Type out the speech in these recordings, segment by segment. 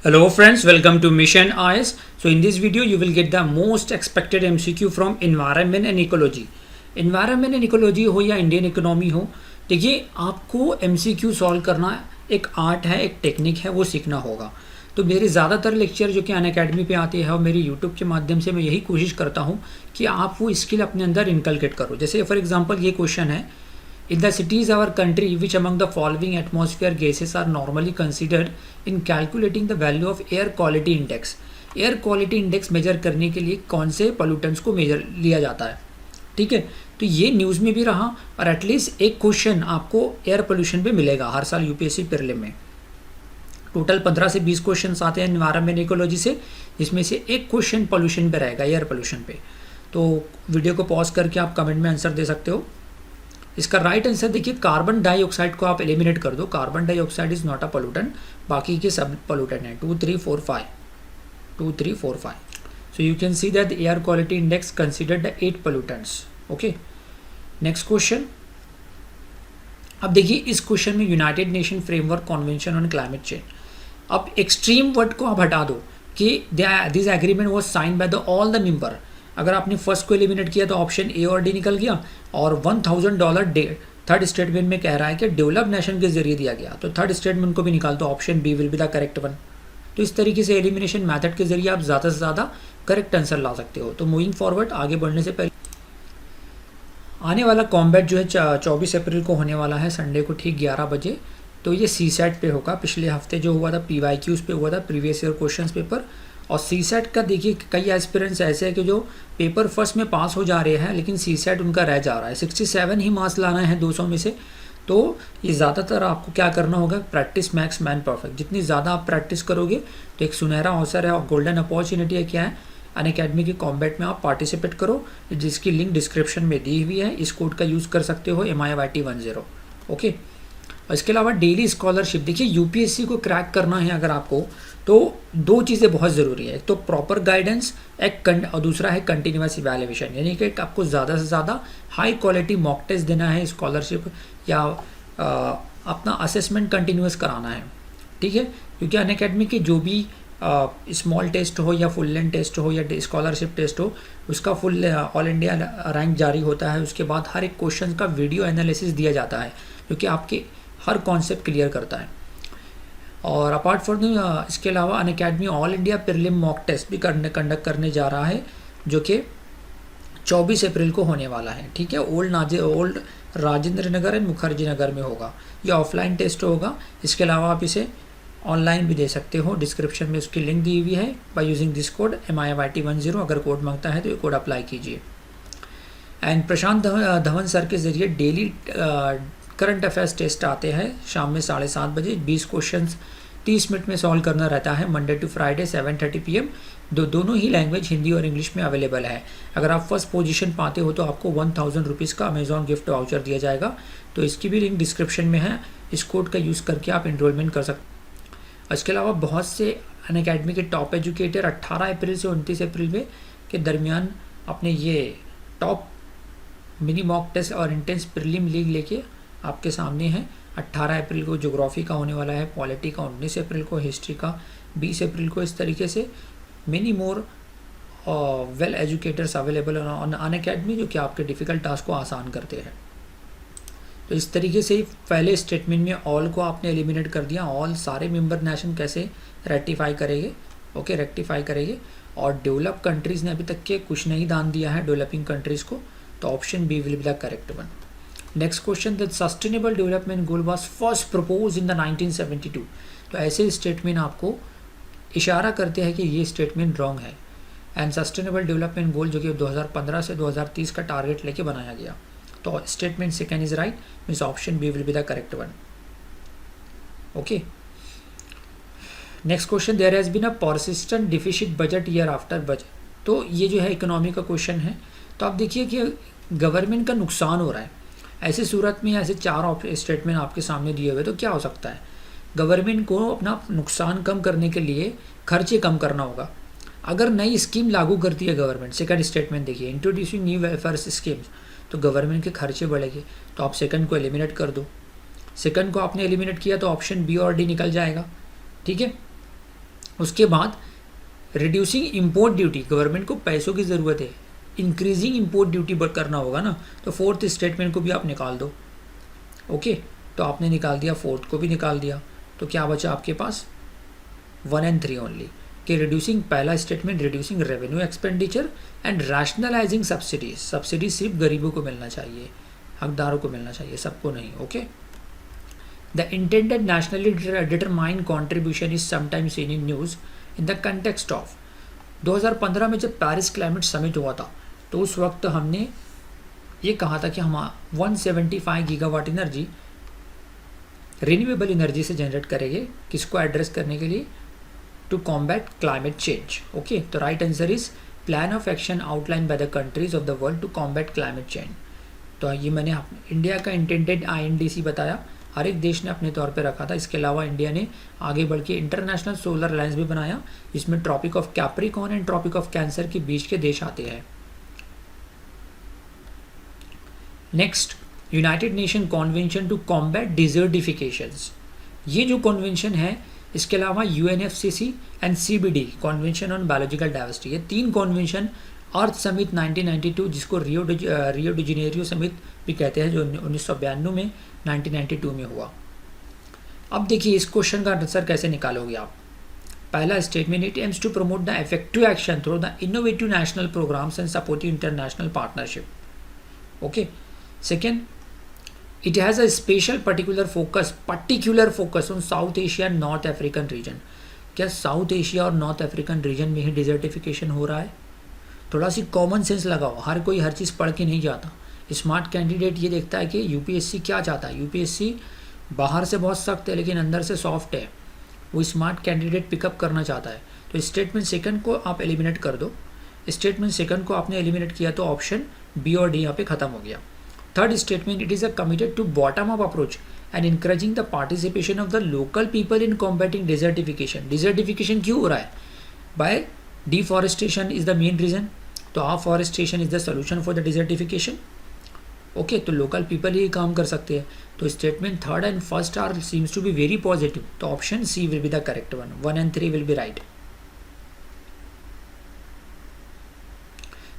Hello friends, welcome to Mission Eyes. So in this video you will get the most expected MCQ from environment and ecology. Environment and ecology हो या Indian economy हो, देखिए आपको MCQ solve करना एक art है, एक technique है, वो सीखना होगा। तो मेरे ज़्यादातर लेक्चर जो कि अनअकैडमी पे आते हैं और मेरी यूट्यूब के माध्यम से मैं यही कोशिश करता हूँ कि आप वो स्किल अपने अंदर इनकलकेट करो। जैसे फॉर एग्जांपल ये क्वेश्चन है, in the cities our country, which among the following atmosphere gases are normally considered in calculating the value of air quality index? Air quality index major करने के लिए कौन से पोल्यूटेंट्स को मेजर लिया जाता है? ठीक है, तो ये न्यूज़ में भी रहा और एटलीस्ट एक क्वेश्चन आपको एयर पोल्यूशन पे मिलेगा हर साल यूपीएससी प्रीलिम में। टोटल 15 से 20 क्वेश्चन आते हैं एनवायरमेंट इकोलॉजी से, जिसमें से एक क्वेश्चन पोल्यूशन पे रहेगा, एयर पोल्यूशन पे। तो वीडियो को पॉज करके आप कमेंट में आंसर दे सकते हो। इसका राइट आंसर देखिए, कार्बन डाइऑक्साइड को आप एलिमिनेट कर दो। Carbon dioxide is not a pollutant, बाकी के सब पोल्यूटेंट हैं। 2 3 4 5 2 3 4 5। So you can see that air quality index considered the 8 pollutants. Okay, next question. अब देखिए इस क्वेश्चन में United Nation framework convention on climate change. अब एक्सट्रीम वर्ड को आप हटा दो कि this agreement was sign by the all the member. अगर आपने फर्स्ट को एलिमिनेट किया तो ऑप्शन ए और डी निकल गया, और $1000 थर्ड स्टेटमेंट में कह रहा है कि डेवलप नेशन के जरिए दिया गया, तो थर्ड स्टेटमेंट को भी निकाल दो, option B will be the correct one. तो इस तरीके से एलिमिनेशन मेथड के जरिए आप ज़्यादा से ज़्यादा करेक्ट आंसर ला सकते हो। तो मूविंग फॉरवर्ड, आगे बढ़ने से पहले आने वाला कॉम्बैट जो है 24 अप्रैल को होने वाला है, संडे को ठीक 11 बजे। तो ये सी सेट पे होगा। पिछले हफ्ते जो हुआ था PYQs पे हुआ था, प्रीवियस ईयर क्वेश्चंस पेपर। और सी सेट का देखिए कई एस्पिरेंट्स ऐसे हैं कि जो पेपर फर्स्ट में पास हो जा रहे हैं, लेकिन सी सेट उनका रह जा रहा है। 67 ही मार्क्स लाना है 200 में से। तो ये ज़्यादातर आपको क्या करना होगा, प्रैक्टिस मैक्स मैन परफेक्ट। जितनी ज़्यादा आप प्रैक्टिस करोगे तो एक सुनहरा अवसर है और गोल्डन अपॉर्चुनिटी है। क्या है, अनअकैडमी के कॉम्बैट में आप पार्टिसिपेट करो, जिसकी लिंक डिस्क्रिप्शन में दी हुई है। इस कोड का यूज़ कर सकते हो, MIYT10। ओके, और इसके अलावा डेली स्कॉलरशिप। देखिए यूपीएससी को क्रैक करना है अगर आपको, तो दो चीज़ें बहुत ज़रूरी है। एक तो प्रॉपर गाइडेंस, और दूसरा है कंटिन्यूअस इवैल्यूएशन, यानी कि आपको ज़्यादा से ज़्यादा हाई क्वालिटी मॉक टेस्ट देना है, स्कॉलरशिप या अपना असेसमेंट कंटिन्यूअस कराना है। ठीक है, क्योंकि अनअकैडमी के जो भी स्मॉल टेस्ट हो या फुल लेंथ टेस्ट हो या स्कॉलरशिप टेस्ट हो, उसका फुल ऑल इंडिया रैंक जारी होता है। उसके बाद हर एक क्वेश्चन का वीडियो एनालिसिस दिया जाता है, क्योंकि आपके हर कॉन्सेप्ट क्लियर करता है। और अपार्ट फ्रॉम इसके अलावा Unacademy all India prelim mock test भी कंडक्ट करने जा रहा है, जो कि 24 अप्रैल को होने वाला है। ठीक है, ओल्ड राजेंद्र नगर एंड मुखर्जी नगर में होगा। ये ऑफलाइन टेस्ट होगा। इसके अलावा आप इसे ऑनलाइन भी दे सकते हो, डिस्क्रिप्शन में उसकी लिंक दी हुई है। By using this code MIYT10, अगर कोड मांगता है तो ये कोड अप्लाई कीजिए। एंड प्रशांत धवन सर के ज़रिए डेली करंट अफेयर्स टेस्ट आते हैं शाम में 7:30 बजे। 20 क्वेश्चन 30 मिनट में सॉल्व करना रहता है, मंडे टू फ्राइडे 7:30 PM। दोनों ही लैंग्वेज हिंदी और इंग्लिश में अवेलेबल है। अगर आप फर्स्ट पोजीशन पाते हो तो आपको 1000 रुपीज़ का अमेजॉन गिफ्ट वाउचर दिया जाएगा। तो इसकी भी लिंक डिस्क्रिप्शन में है, इस कोड का यूज़ करके आप इनरोलमेंट कर सकते। इसके अलावा बहुत से अनअकैडमी के टॉप एजुकेटर 18 अप्रैल से 29 अप्रैल में के दरमियान अपने ये टॉप मिनी मॉक टेस्ट और इंटेंस प्रीलिम लीग लेके आपके सामने है। 18 अप्रैल को ज्योग्राफी का होने वाला है, पॉलिटी का 19 अप्रैल को, हिस्ट्री का 20 अप्रैल को। इस तरीके से many more well educators available on Unacademy, जो कि आपके डिफ़िकल्ट टास्क को आसान करते हैं। तो इस तरीके से पहले स्टेटमेंट में ऑल को आपने एलिमिनेट कर दिया। ऑल सारे मेंबर नेशन कैसे रेक्टिफाई करेंगे, ओके रेक्टिफाई करेंगे। और डेवलप कंट्रीज़ ने अभी तक के कुछ नहीं दान दिया है डेवलपिंग कंट्रीज़ को, तो option B will be the correct one. Next question, the sustainable development goal was first propose in the 1972। तो ऐसे स्टेटमेंट आपको इशारा करते हैं कि ये स्टेटमेंट रॉन्ग है। एंड सस्टेनेबल डेवलपमेंट गोल जो कि 2015 से 2030 का टारगेट लेके बनाया गया। तो statement second is right, means option B will be the correct one. Okay, next question, there has been a persistent deficit budget year after budget. तो ये जो है इकोनॉमी का क्वेश्चन है। तो आप देखिए कि गवर्नमेंट का नुकसान हो रहा है। ऐसी सूरत में ऐसे 4 स्टेटमेंट आपके सामने दिए हुए, तो क्या हो सकता है, गवर्नमेंट को अपना नुकसान कम करने के लिए खर्चे कम करना होगा। अगर नई स्कीम लागू करती है गवर्नमेंट, सेकंड स्टेटमेंट देखिए, इंट्रोड्यूसिंग न्यू वेलफेयर स्कीम्स, तो गवर्नमेंट के खर्चे बढ़ेंगे। तो आप सेकंड को एलिमिनेट कर दो। सेकंड को आपने एलिमिनेट किया तो ऑप्शन बी और डी निकल जाएगा। ठीक है, उसके बाद रिड्यूसिंग इम्पोर्ट ड्यूटी, गवर्नमेंट को पैसों की ज़रूरत है, इंक्रीजिंग इम्पोर्ट ड्यूटी करना होगा ना, तो फोर्थ स्टेटमेंट को भी आप निकाल दो। ओके, तो आपने निकाल दिया, फोर्थ को भी निकाल दिया, तो क्या बचा आपके पास 1 and 3 ओनली, कि रिड्यूसिंग, पहला statement reducing revenue expenditure and rationalising subsidies, subsidy सिर्फ गरीबों को मिलना चाहिए, हकदारों को मिलना चाहिए, सबको नहीं। Okay, the intended nationally determined contribution is sometimes seen in news in the context of 2015 में जब पेरिस क्लाइमेट समिट हुआ था, तो उस वक्त हमने ये कहा था कि हम 175 गीगावाट एनर्जी रिन्यूएबल एनर्जी से जनरेट करेंगे, किसको एड्रेस करने के लिए, to combat climate change. Okay, तो right answer is plan of action outline by the countries of the world to combat climate change. तो ये मैंने इंडिया का इंटेंडेड INDC बताया, हर एक देश ने अपने तौर पे रखा था। इसके अलावा इंडिया ने आगे बढ़ के इंटरनेशनल सोलर अलायंस भी बनाया, इसमें tropic of Capricorn and tropic of Cancer के बीच के देश आते हैं। Next, United Nation convention to combat desertifications, ये जो कॉन्वेंशन है, इसके अलावा UNFCCC and CBD convention on biological diversity, ये 3 कॉन्वेंशन, अर्थ समिट 1992 जिसको रियो डी जेनेरियो समिट भी कहते हैं, जो 1992 में 1992 में हुआ। अब देखिए इस क्वेश्चन का आंसर कैसे निकालोगे आप। पहला statement, it aims to promote the effective action through the innovative national programmes and supportive international partnership. Okay, second, it has a special particular focus on South Asia and North African region। क्या south Asia और north African region में ही desertification हो रहा है? थोड़ा सी common sense लगाओ, हर कोई हर चीज़ पढ़ के नहीं जाता। स्मार्ट कैंडिडेट ये देखता है कि UPSC क्या चाहता है, UPSC बाहर से बहुत सख्त है लेकिन अंदर से सॉफ्ट है, वो स्मार्ट कैंडिडेट पिकअप करना चाहता है। तो स्टेटमेंट सेकंड को आप एलिमिनेट कर दो, स्टेटमेंट सेकंड को आपने एलिमिनेट किया तो ऑप्शन B और D यहाँ पे खत्म हो गया। Third statement, it is a committed to bottom up approach and encouraging the participation of the local people in combating desertification. Desertification क्यों हो रहा है? By deforestation is the main reason, तो afforestation is the solution for the desertification. Okay, तो local people ही काम कर सकते हैं। तो statement third and first are seems to be very positive, तो option C will be the correct one, 1 and 3 will be right.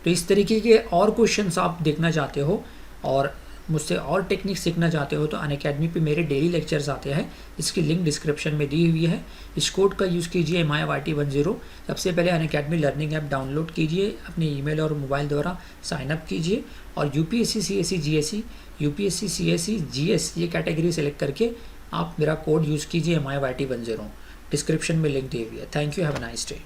तो इस तरीके के और क्वेश्चंस आप देखना चाहते हो और मुझसे और टेक्निक सीखना चाहते हो तो अनअकैडमी पे मेरे डेली लेक्चर्स आते हैं, इसकी लिंक डिस्क्रिप्शन में दी हुई है। इस कोड का यूज़ कीजिए MIYT10। सबसे पहले अनअकैडमी लर्निंग ऐप डाउनलोड कीजिए, अपने ईमेल और मोबाइल द्वारा साइन अप कीजिए और UPSC CSE GSE, UPSC CSE GS ये कैटेगरी सेलेक्ट करके आप मेरा कोड यूज़ कीजिए MIYT10। डिस्क्रिप्शन में लिंक दी हुई है। Thank you, have a nice day.